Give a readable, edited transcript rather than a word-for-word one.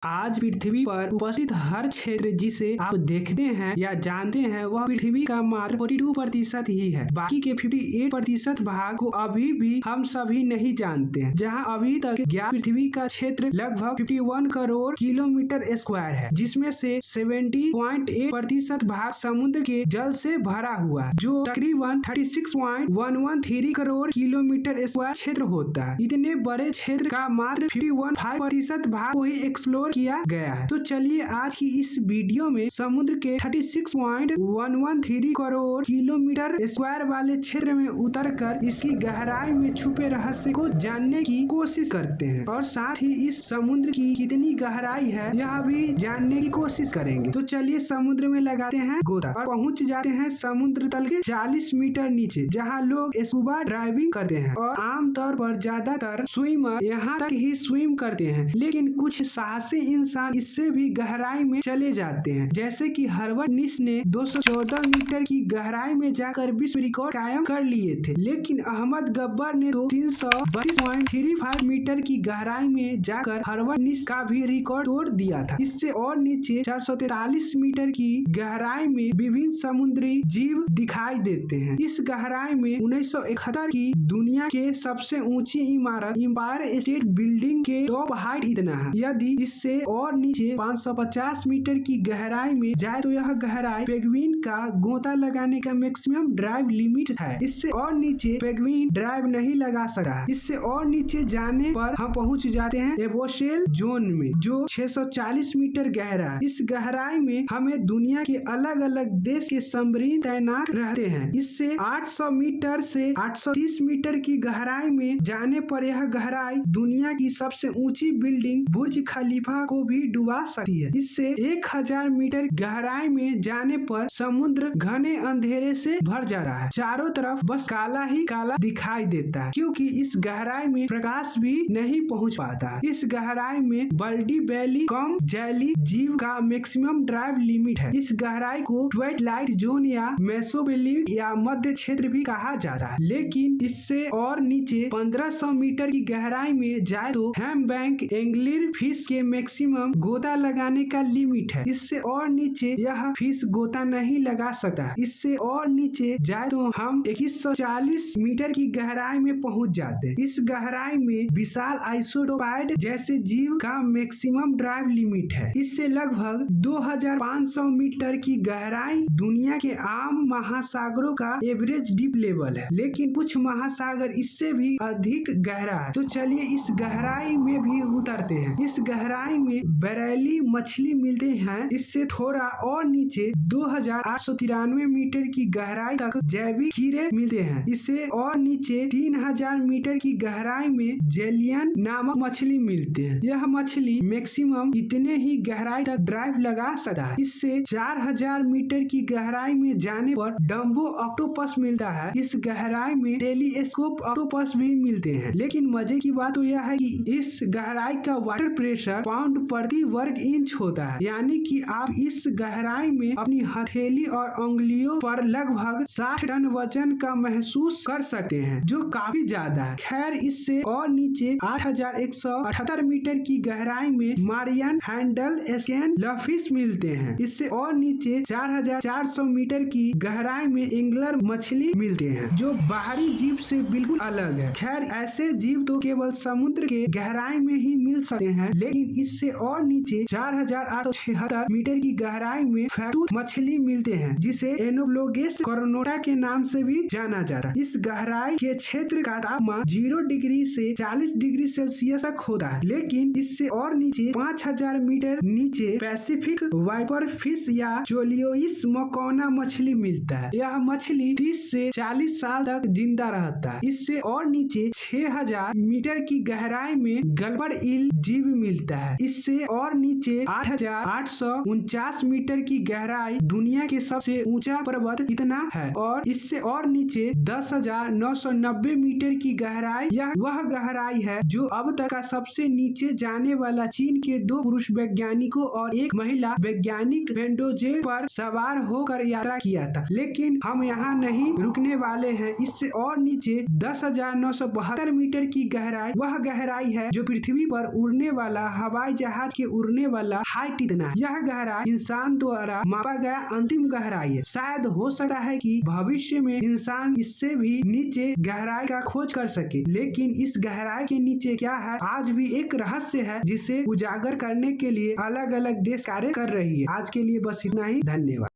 आज पृथ्वी पर उपस्थित हर क्षेत्र जिसे आप देखते हैं या जानते हैं वह पृथ्वी का मात्र 42% ही है। बाकी के 58% भाग को अभी भी हम सभी नहीं जानते हैं। जहां अभी तक ज्ञात पृथ्वी का क्षेत्र लगभग 51 करोड़ किलोमीटर स्क्वायर है, जिसमें से 70.8% भाग समुद्र के जल से भरा हुआ है, जो तकरीबन 36.113 करोड़ किलोमीटर स्क्वायर क्षेत्र होता है। इतने बड़े क्षेत्र का मात्र 51% भाग को ही एक्सप्लोर किया गया है। तो चलिए आज की इस वीडियो में समुद्र के 36.113 करोड़ किलोमीटर स्क्वायर वाले क्षेत्र में उतरकर इसकी गहराई में छुपे रहस्य को जानने की कोशिश करते हैं और साथ ही इस समुद्र की कितनी गहराई है यह भी जानने की कोशिश करेंगे। तो चलिए समुद्र में लगाते हैं गोता और पहुंच जाते हैं समुद्र तल के 40 मीटर नीचे, जहां लोग स्कूबा ड्राइविंग करते हैं और आमतौर पर ज्यादातर स्विमर यहाँ तक ही स्विम करते हैं, लेकिन कुछ साहसी इंसान इससे भी गहराई में चले जाते हैं। जैसे कि हर्बर्ट निश ने 214 मीटर की गहराई में जाकर विश्व रिकॉर्ड कायम कर लिए थे, लेकिन अहमद गब्बर ने तो 332.35 मीटर की गहराई में जाकर हर्बर्ट निश का भी रिकॉर्ड तोड़ दिया था। इससे और नीचे 443 मीटर की गहराई में विभिन्न समुद्री जीव दिखाई देते हैं। इस गहराई में 1971 की दुनिया के सबसे ऊंची इमारत एम्पायर स्टेट बिल्डिंग के टॉप हाइट इतना है। यदि इससे और नीचे 550 मीटर की गहराई में जाए तो यह गहराई पेंगुइन का गोता लगाने का मैक्सिमम ड्राइव लिमिट है। इससे और नीचे पेंगुइन ड्राइव नहीं लगा सकता। इससे और नीचे जाने पर हम पहुंच जाते हैं एबोशेल जोन में, जो 640 मीटर गहरा है। इस गहराई में हमें दुनिया के अलग अलग देश के सबमरीन तैनात रहते हैं। इससे 800 मीटर से 830 मीटर की गहराई में जाने पर यह गहराई दुनिया की सबसे ऊंची बिल्डिंग बुर्ज खलीफा को भी डुबा सकती है। इससे 1000 मीटर गहराई में जाने पर समुद्र घने अंधेरे से भर जाता है। चारों तरफ बस काला ही काला दिखाई देता है, क्योंकि इस गहराई में प्रकाश भी नहीं पहुंच पाता है। इस गहराई में बल्डी बैली कम जैली जीव का मैक्सिमम ड्राइव लिमिट है। इस गहराई को ट्वाइलाइट जोन या मेसोबेलिक या मध्य क्षेत्र भी कहा जाता है, लेकिन इससे और नीचे 1500 मीटर की गहराई में जाए तो हैमबैंक एंगलिर फिश के मैक्सिमम गोता लगाने का लिमिट है। इससे और नीचे यह फिश गोता नहीं लगा सकता। इससे और नीचे जाए तो हम 2140 मीटर की गहराई में पहुंच जाते हैं। इस गहराई में विशाल आइसोडोपाइड जैसे जीव का मैक्सिमम ड्राइव लिमिट है। इससे लगभग 2500 मीटर की गहराई दुनिया के आम महासागरों का एवरेज डीप लेवल है, लेकिन कुछ महासागर इससे भी अधिक गहरा है। तो चलिए इस गहराई में भी उतरते हैं। इस गहराई में बरेली मछली मिलते हैं। इससे थोड़ा और नीचे 2893 मीटर की गहराई तक जैविक कीड़े मिलते हैं। इससे और नीचे 3000 मीटर की गहराई में जेलियन नामक मछली मिलते हैं। यह मछली मैक्सिमम इतने ही गहराई तक ड्राइव लगा सकता है। इससे 4000 मीटर की गहराई में जाने पर डम्बो ऑक्टोपस मिलता है। इस गहराई में टेलीस्कोप ऑक्टोपस भी मिलते हैं। लेकिन मजे की बात तो यह है कि इस गहराई का वाटर प्रेशर पाउंड प्रति वर्ग इंच होता है, यानी कि आप इस गहराई में अपनी हथेली और उंगलियों पर लगभग 60 टन वजन का महसूस कर सकते हैं, जो काफी ज्यादा है। खैर, इससे और नीचे 8178 मीटर की गहराई में मारियन हैंडल स्कैन लफिश मिलते हैं। इससे और नीचे 4400 मीटर की गहराई में एंगलर मछली मिलते हैं, जो बाहरी जीव से बिल्कुल अलग है। खैर, ऐसे जीव तो केवल समुद्र के गहराई में ही मिल सकते हैं, लेकिन इससे और नीचे 4876 मीटर की गहराई में फैतूत मछली मिलते हैं, जिसे एनोब्लोगेस करोनोटा के नाम से भी जाना जाता है। इस गहराई के क्षेत्र का तापमान 0 डिग्री से 40 डिग्री सेल्सियस तक होता है, लेकिन इससे और नीचे 5000 मीटर नीचे पैसिफिक वाइपर फिश या चोलियोइस मकौना मछली मिलता है। यह मछली 30 से 40 साल तक जिंदा रहता है। इससे और नीचे 6000 मीटर की गहराई में गलबड़ ईल जीव मिलता है। इससे और नीचे 8849 मीटर की गहराई दुनिया के सबसे ऊंचा पर्वत इतना है, और इससे और नीचे 10,990 मीटर की गहराई यह वह गहराई है जो अब तक का सबसे नीचे जाने वाला चीन के 2 पुरुष वैज्ञानिकों और एक महिला वैज्ञानिक वेंडोजे पर सवार होकर यात्रा किया था। लेकिन हम यहाँ नहीं रुकने वाले हैं। इससे और नीचे 10,972 मीटर की गहराई वह गहराई है जो पृथ्वी पर उड़ने वाला हवाई हवाई जहाज के उड़ने वाला हाइट इतना है। यह गहराई इंसान द्वारा मापा गया अंतिम गहराई है। शायद हो सकता है कि भविष्य में इंसान इससे भी नीचे गहराई का खोज कर सके, लेकिन इस गहराई के नीचे क्या है आज भी एक रहस्य है, जिसे उजागर करने के लिए अलग अलग देश कार्य कर रही है। आज के लिए बस इतना ही। धन्यवाद।